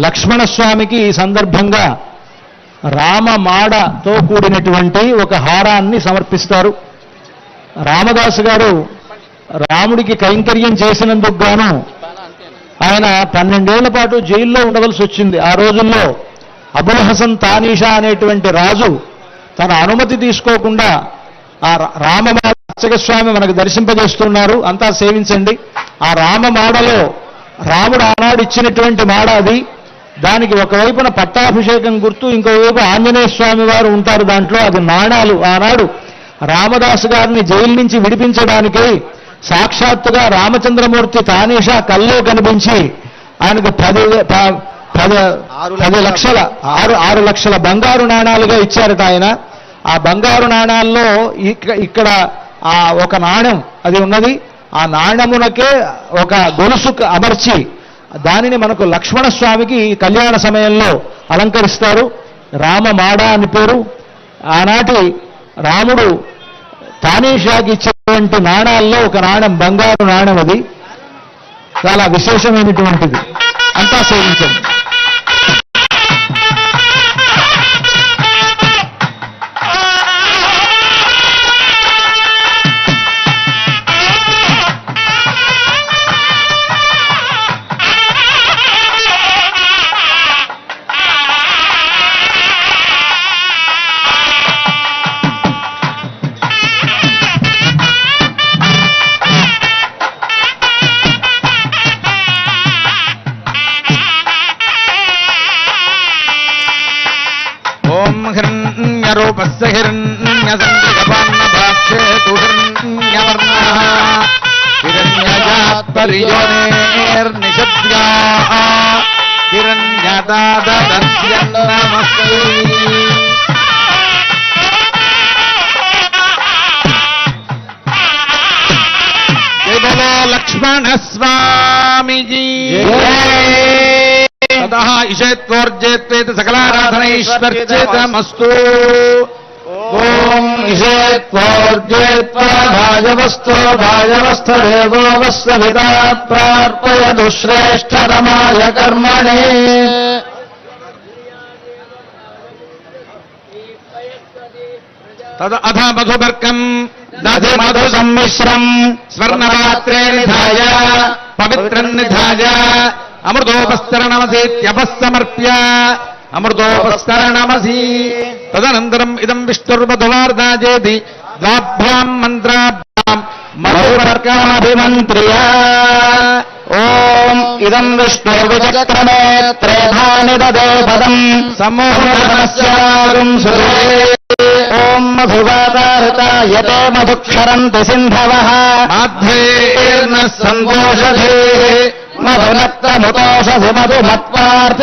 లక్ష్మణస్వామికి ఈ సందర్భంగా రామమాడతో కూడినటువంటి ఒక హారాన్ని సమర్పిస్తారు. రామదాసు గారు రాముడికి కైంకర్యం చేసినందుకు గాను ఆయన 12 ఏళ్ల పాటు జైల్లో ఉండవలసి వచ్చింది. ఆ రోజుల్లో అబుల్ హసన్ తానీషా అనేటువంటి రాజు తన అనుమతి తీసుకోకుండా ఆ రామమాడ అర్చకస్వామి మనకు దర్శింపజేస్తున్నారు, అంతా సేవించండి. ఆ రామమాడలో రాముడు ఆనాడు ఇచ్చినటువంటి మాడ అది. దానికి ఒకవైపున పట్టాభిషేకం గుర్తు, ఇంకోవైపు ఆంజనేయ స్వామి వారు ఉంటారు దాంట్లో. అది నాణాలు. ఆనాడు రామదాసు గారిని జైలు నుంచి విడిపించడానికి సాక్షాత్తుగా రామచంద్రమూర్తి తానీషా కల్లో కనిపించి ఆయనకు 6 లక్షల బంగారు నాణాలుగా ఇచ్చారట ఆయన. ఆ బంగారు నాణాల్లో ఇక్కడ ఒక నాణ్యం అది ఉన్నది. ఆ నాణ్యమునకే ఒక గొలుసు అమర్చి దానిని మనకు లక్ష్మణస్వామికి కళ్యాణ సమయంలో అలంకరిస్తారు. రామమాడ అని పేరు. ఆనాటి రాముడు తానీషాకి ఇచ్చినటువంటి నాణాల్లో ఒక నాణ్యం బంగారు నాణ్యం. అది చాలా విశేషమైనటువంటిది. అంతా సేవించండి. हिरण्यरूपस्य हिरण्यसंज्ञकपान्नभाक्षेतु हिरण्यवर्णः हिरण्यजात्पर्योनेर्निषद्याः हिरण्यदाददस्यन्नमस्ते। जय बोलो लक्ष्मण स्वामी जी। ततः इषेत्वोर्जेत्वेत सकलाराधनैश्वर्चेतमस्तु। ओम इषेत्वोर्जेत्वा भाजवस्तो भाजवस्थदेवो वस्वभिता प्रार्पयतु श्रेष्ठतमाय कर्मणे। तद अथ मधुपर्कम् दधि मधु सम्मिश्रम् स्वर्णपात्रे निधाय पवित्रम् निधाय अमृतोपस्तरणमसीत्यपस्समर्प्य अमृतोपस्तरणमसी। तदनन्तरम् इदम् विष्णुर्मधुवार्धाजेति द्वाभ्याम् मन्त्राभ्याम् मधुपर्कमभिमन्त्र्य। ओम इदम् विष्णुर्विचक्रमे त्रेधानि ददे पदम् सम्मोहनस्यागुम् सुरे। ओम मधुवाताहृता यते मधुक्षरन्ति सिन्धवः माध्वेर्नः सन्तोषधेः मधुनक्तमुतोषसि मधुमत्वार्थ